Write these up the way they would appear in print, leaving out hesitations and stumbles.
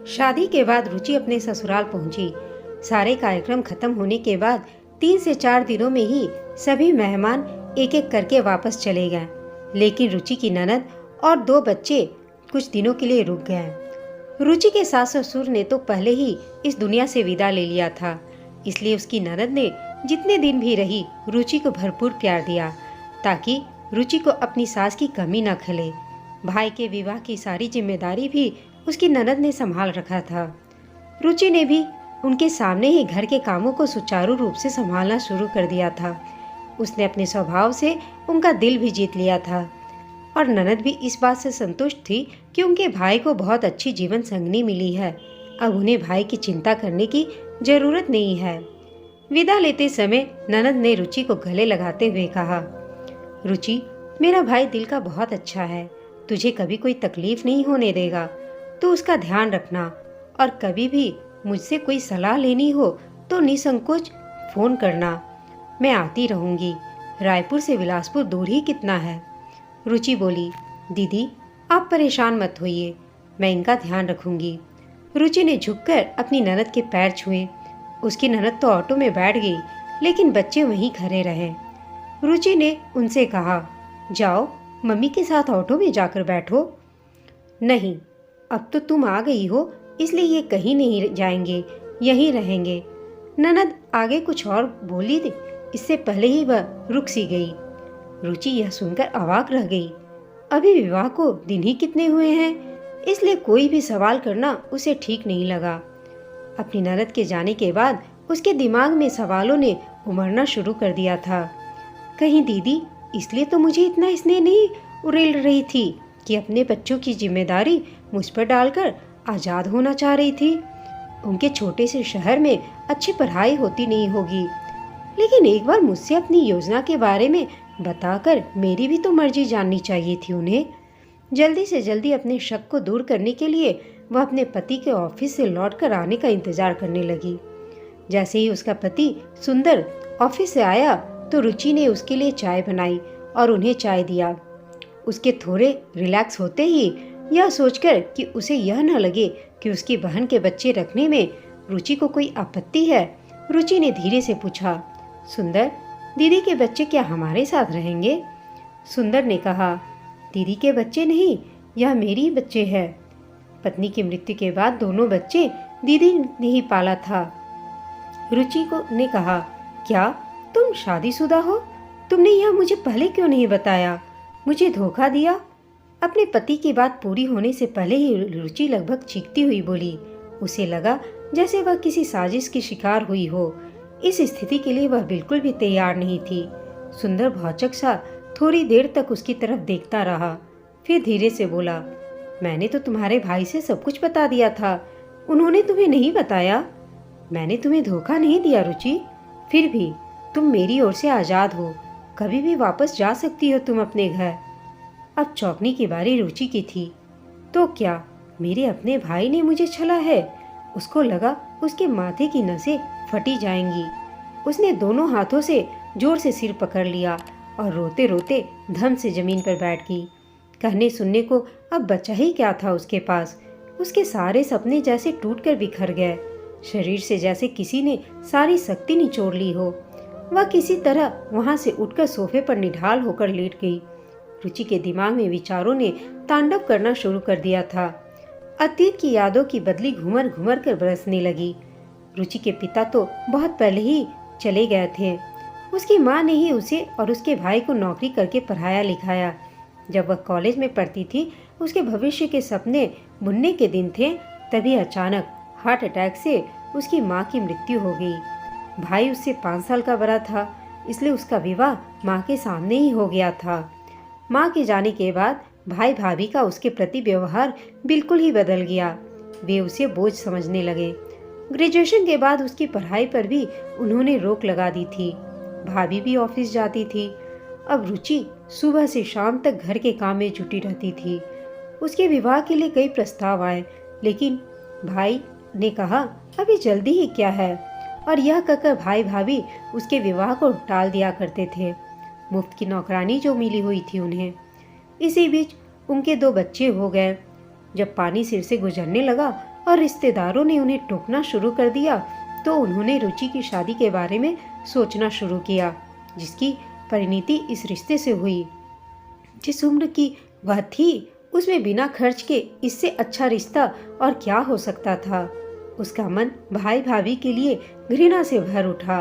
शादी के बाद रुचि अपने ससुराल पहुंची। सारे कार्यक्रम खत्म होने के बाद 3 से 4 दिनों में ही सभी मेहमान एक एक करके वापस चले गए, लेकिन रुचि की ननद और 2 बच्चे कुछ दिनों के लिए रुक गए। रुचि के सास ससुर ने तो पहले ही इस दुनिया से विदा ले लिया था, इसलिए उसकी ननद ने जितने दिन भी रही रुचि को भरपूर प्यार दिया, ताकि रुचि को अपनी सास की कमी न खले। भाई के विवाह की सारी जिम्मेदारी भी उसकी ननद ने संभाल रखा था। रुचि ने भी उनके सामने ही घर के कामों को सुचारू रूप से संभालना शुरू कर दिया था। उसने अपने स्वभाव से उनका दिल भी जीत लिया था और ननद भी इस बात से संतुष्ट थी कि उनके भाई को बहुत अच्छी जीवन संगनी मिली है। अब उन्हें भाई की चिंता करने की जरूरत नहीं है। विदा लेते समय ननद ने रुचि को गले लगाते हुए कहा, रुचि, मेरा भाई दिल का बहुत अच्छा है, तुझे कभी कोई तकलीफ नहीं होने देगा। तो उसका ध्यान रखना और कभी भी मुझसे कोई सलाह लेनी हो तो निसंकोच फोन करना। मैं आती रहूंगी। रायपुर से बिलासपुर दूर ही कितना है। रुचि बोली, दीदी आप परेशान मत होइए, मैं इनका ध्यान रखूंगी। रुचि ने झुककर अपनी ननद के पैर छुए। उसकी ननद तो ऑटो में बैठ गई, लेकिन बच्चे वहीं खड़े रहे। रुचि ने उनसे कहा, जाओ मम्मी के साथ ऑटो में जाकर बैठो। नहीं, अब तो तुम आ गई हो, इसलिए ये कहीं नहीं जाएंगे, यहीं रहेंगे। ननद आगे कुछ और बोली थी, इससे पहले ही वह रुक सी गई। रुचि यह सुनकर अवाक रह गई। अभी विवाह को दिन ही कितने हुए हैं, इसलिए कोई भी सवाल करना उसे ठीक नहीं लगा। अपनी ननद के जाने के बाद उसके दिमाग में सवालों ने उमड़ना शुरू कर दिया था। कहीं दीदी इसलिए तो मुझे इतना स्नेह नहीं उड़ेल रही थी कि अपने बच्चों की जिम्मेदारी मुझ पर डालकर आज़ाद होना चाह रही थी। उनके छोटे से शहर में अच्छी पढ़ाई होती नहीं होगी, लेकिन एक बार मुझसे अपनी योजना के बारे में बताकर मेरी भी तो मर्जी जाननी चाहिए थी उन्हें। जल्दी से जल्दी अपने शक को दूर करने के लिए वह अपने पति के ऑफिस से लौटकर आने का इंतजार करने लगी। जैसे ही उसका पति सुंदर ऑफिस से आया तो रुचि ने उसके लिए चाय बनाई और उन्हें चाय दिया। उसके थोड़े रिलैक्स होते ही यह सोचकर कि उसे यह न लगे कि उसकी बहन के बच्चे रखने में रुचि को कोई आपत्ति है, रुचि ने धीरे से पूछा, सुंदर, दीदी के बच्चे क्या हमारे साथ रहेंगे? सुंदर ने कहा, दीदी के बच्चे नहीं, यह मेरी बच्चे हैं। पत्नी की मृत्यु के बाद दोनों बच्चे दीदी ने ही पाला था। रुचि को ने कहा, क्या तुम शादीशुदा हो? तुमने यह मुझे पहले क्यों नहीं बताया? मुझे धोखा दिया? अपने पति की बात पूरी होने से पहले ही रुचि लगभग चीखती हुई बोली। उसे लगा जैसे वह किसी साजिश की शिकार हुई हो। इस स्थिति के लिए वह बिल्कुल भी तैयार नहीं थी। सुंदर भौचक सा थोड़ी देर तक उसकी तरफ देखता रहा, फिर धीरे से बोला, मैंने तो तुम्हारे भाई से सब कुछ बता दिया था, उन्होंने तुम्हें नहीं बताया? मैंने तुम्हें धोखा नहीं दिया रुचि, फिर भी तुम मेरी ओर से आज़ाद हो, कभी भी वापस जा सकती हो तुम अपने घर। अब चौंकने की बारी रुचि की थी। तो क्या मेरे अपने भाई ने मुझे छला है? उसको लगा उसके माथे की नसें फटी जाएंगी। उसने दोनों हाथों से जोर से सिर पकड़ लिया और रोते रोते धम से जमीन पर बैठ गई। कहने सुनने को अब बचा ही क्या था उसके पास। उसके सारे सपने जैसे टूटकर बिखर गए। शरीर से जैसे किसी ने सारी शक्ति निचोड़ ली हो। वह किसी तरह वहां से उठकर सोफे पर निढाल होकर लेट गई। रुचि के दिमाग में विचारों ने तांडव करना शुरू कर दिया था। अतीत की यादों की बदली घुमर घुमर कर बरसने लगी। रुचि के पिता तो बहुत पहले ही चले गए थे। उसकी माँ ने ही उसे और उसके भाई को नौकरी करके पढ़ाया लिखाया। जब वह कॉलेज में पढ़ती थी, उसके भविष्य के सपने बुनने के दिन थे, तभी अचानक हार्ट अटैक से उसकी माँ की मृत्यु हो गई। भाई उससे 5 साल का बड़ा था, इसलिए उसका विवाह माँ के सामने ही हो गया था। माँ के जाने के बाद भाई भाभी का उसके प्रति व्यवहार बिल्कुल ही बदल गया। वे उसे बोझ समझने लगे। ग्रेजुएशन के बाद उसकी पढ़ाई पर भी उन्होंने रोक लगा दी थी। भाभी भी ऑफिस जाती थी। अब रुचि सुबह से शाम तक घर के काम में जुटी रहती थी। उसके विवाह के लिए कई प्रस्ताव आए, लेकिन भाई ने कहा अभी जल्दी ही क्या है, और यह कहकर भाई भाभी उसके विवाह को टाल दिया करते थे। मुफ्त की नौकरानी जो मिली हुई थी उन्हें। इसी बीच उनके 2 बच्चे हो गए। जब पानी सिर से गुजरने लगा और रिश्तेदारों ने उन्हें टोकना शुरू कर दिया तो उन्होंने रुचि की शादी के बारे में सोचना शुरू किया, जिसकी परिणति इस रिश्ते से हुई। जिस उम्र की वह थी उसमें बिना खर्च के इससे अच्छा रिश्ता और क्या हो सकता था। उसका मन भाई भाभी के लिए घृणा से भर उठा।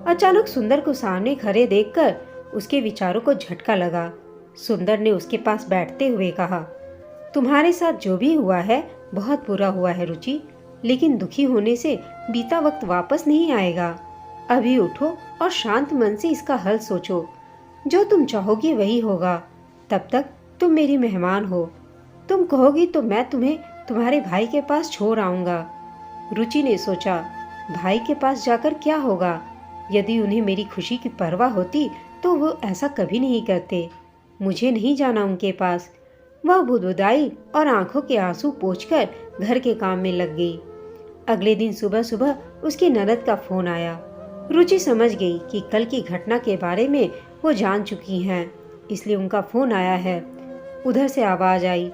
अचानक सुंदर को सामने खड़े देखकर उसके विचारों को झटका लगा। सुंदर ने उसके पास बैठते हुए कहा, तुम्हारे साथ जो भी हुआ है बहुत बुरा हुआ है रुचि, लेकिन दुखी होने से बीता वक्त वापस नहीं आएगा। अभी उठो और शांत मन से इसका हल सोचो। जो तुम चाहोगी वही होगा। तब तक तुम मेरी मेहमान हो। तुम कहोगी तो मैं तुम्हें तुम्हारे भाई के पास छोड़ आऊंगा। रुचि ने सोचा, भाई के पास जाकर क्या होगा? यदि उन्हें मेरी खुशी की परवाह होती तो वो ऐसा कभी नहीं करते। मुझे नहीं जाना उनके पास। वह बुदबुदाई और आंखों के आंसू पोंछकर घर के काम में लग गई। अगले दिन सुबह सुबह उसकी ननद का फोन आया। रुचि समझ गई कि कल की घटना के बारे में वो जान चुकी हैं, इसलिए उनका फोन आया है। उधर से आवाज आई,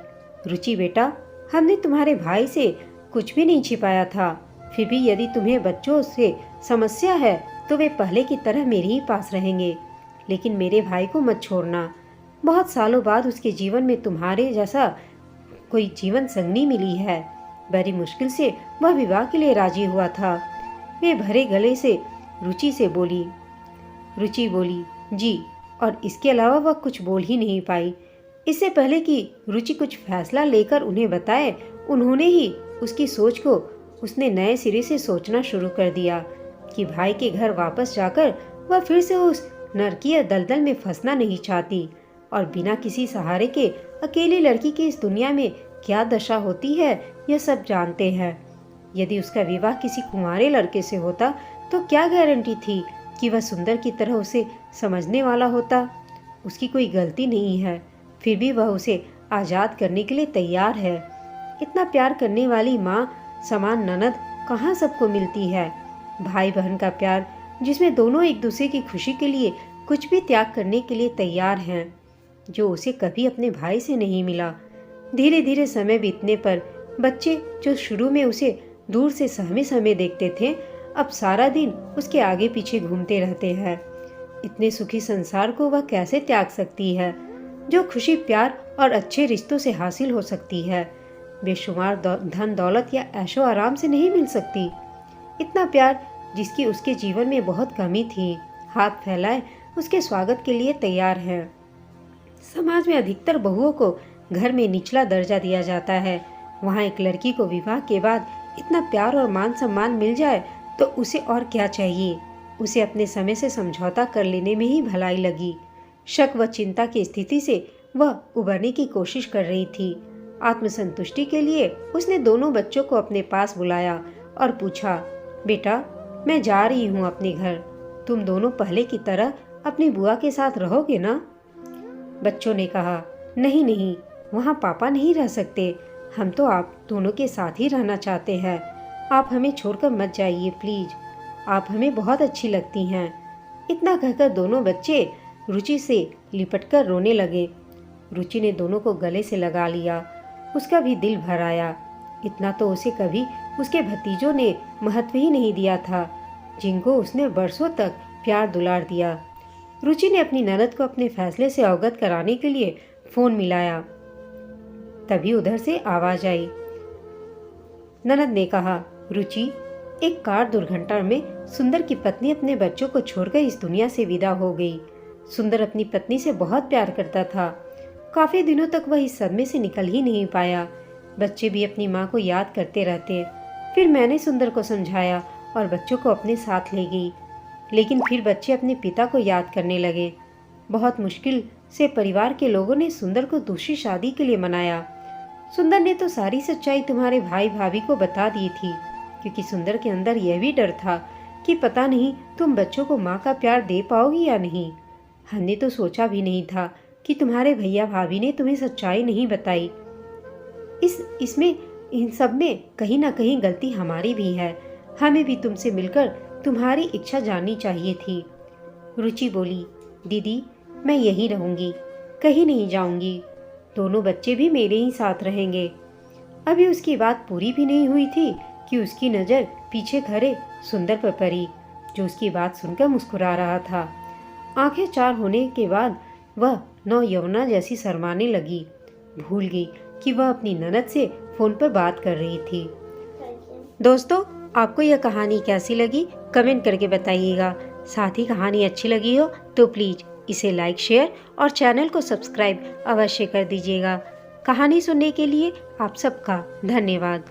रुचि बेटा, हमने तुम्हारे भाई से कुछ भी नहीं छिपाया था। फिर भी यदि तुम्हें बच्चों से समस्या है तो वे पहले की तरह मेरे ही पास रहेंगे, लेकिन मेरे भाई को मत छोड़ना। बहुत सालों बाद उसके जीवन में तुम्हारे जैसा कोई जीवन संगनी मिली है। बड़ी मुश्किल से वह विवाह के लिए राजी हुआ था। वे भरे गले से रुचि से बोली। रुचि बोली, जी, और इसके अलावा वह कुछ बोल ही नहीं पाई। इससे पहले कि रुचि कुछ फैसला लेकर उन्हें बताए, उन्होंने ही उसकी सोच को उसने नए सिरे से सोचना शुरू कर दिया कि भाई के घर वापस जाकर वह फिर से उस नरकीय दलदल में फंसना नहीं चाहती और बिना किसी सहारे के अकेली लड़की की इस दुनिया में क्या दशा होती है यह सब जानते हैं। यदि उसका विवाह किसी कुंवारे लड़के से होता तो क्या गारंटी थी कि वह सुंदर की तरह उसे समझने वाला होता। उसकी कोई गलती नहीं है, फिर भी वह उसे आज़ाद करने के लिए तैयार है। इतना प्यार करने वाली माँ समान ननद कहाँ सबको मिलती है। भाई बहन का प्यार जिसमें दोनों एक दूसरे की खुशी के लिए कुछ भी त्याग करने के लिए तैयार हैं, जो उसे कभी अपने भाई से नहीं मिला। धीरे धीरे समय बीतने पर बच्चे जो शुरू में उसे दूर से सहमे सहमे देखते थे, अब सारा दिन उसके आगे पीछे घूमते रहते हैं। इतने सुखी संसार को वह कैसे त्याग सकती है, जो खुशी प्यार और अच्छे रिश्तों से हासिल हो सकती है। बेशुमार धन दौलत या ऐशो आराम से नहीं मिल सकती। इतना प्यार जिसकी उसके जीवन में बहुत कमी थी, हाथ फैलाए उसके स्वागत के लिए तैयार है। समाज में अधिकतर बहुओं को घर में निचला दर्जा दिया जाता है। वहाँ एक लड़की को विवाह के बाद इतना प्यार और मान सम्मान मिल जाए तो उसे और क्या चाहिए। उसे अपने समय से समझौता कर लेने में ही भलाई लगी। शक व चिंता की स्थिति से वह उबरने की कोशिश कर रही थी। आत्मसंतुष्टि के लिए उसने दोनों बच्चों को अपने पास बुलाया और पूछा, बेटा, मैं जा रही हूँ अपने घर। तुम दोनों पहले की तरह अपनी बुआ के साथ रहोगे ना? बच्चों ने कहा, नहीं नहीं, वहाँ पापा नहीं रह सकते। हम तो आप दोनों के साथ ही रहना चाहते हैं। आप हमें छोड़कर मत जाइए प्लीज। आप हमें बहुत अच्छी लगती हैं। इतना कहकर दोनों बच्चे रुचि से लिपटकर रोने लगे। रुचि ने दोनों को गले से लगा लिया। उसका भी दिल भर आया। इतना तो उसे कभी उसके भतीजों ने महत्व ही नहीं दिया था, जिनको उसने बरसों तक प्यार दुलार दिया। रुचि ने अपनी ननद को अपने फैसले से अवगत कराने के लिए फोन मिलाया। तभी उधर से आवाज आई। ननद ने कहा, रुचि, एक कार दुर्घटना में सुंदर की पत्नी अपने बच्चों को छोड़कर इस दुनिया से विदा हो गई। सुंदर अपनी पत्नी से बहुत प्यार करता था। काफी दिनों तक वह इस सदमे से निकल ही नहीं पाया। बच्चे भी अपनी माँ को याद करते रहते। फिर मैंने सुंदर को समझाया और बच्चों को अपने साथ ले गई, लेकिन फिर बच्चे अपने पिता को याद करने लगे। बहुत मुश्किल से परिवार के लोगों ने सुंदर को दूसरी शादी के लिए मनाया। सुंदर ने तो सारी सच्चाई तुम्हारे भाई भाभी को बता दी थी, क्योंकि सुंदर के अंदर यह भी डर था कि पता नहीं तुम बच्चों को माँ का प्यार दे पाओगी या नहीं। हमने तो सोचा भी नहीं था कि तुम्हारे भैया भाभी ने तुम्हें सच्चाई नहीं बताई। इसमें इन सब में कहीं ना कहीं गलती हमारी भी है। हमें भी तुमसे मिलकर तुम्हारी इच्छा जाननी चाहिए थी। रुचि बोली, दीदी, मैं यहीं रहूंगी, कहीं नहीं जाऊंगी। दोनों बच्चे भी मेरे ही साथ रहेंगे। अभी उसकी बात पूरी भी नहीं हुई थी कि उसकी नज़र पीछे खड़े सुंदर पर पड़ी, जो उसकी बात सुनकर मुस्कुरा रहा था। आंखें चार होने के बाद वह नौयौवना जैसी शर्माने लगी, भूल गई कि वह अपनी ननद से फोन पर बात कर रही थी। दोस्तों, आपको यह कहानी कैसी लगी कमेंट करके बताइएगा। साथ ही कहानी अच्छी लगी हो तो प्लीज़ इसे लाइक, शेयर और चैनल को सब्सक्राइब अवश्य कर दीजिएगा। कहानी सुनने के लिए आप सबका धन्यवाद।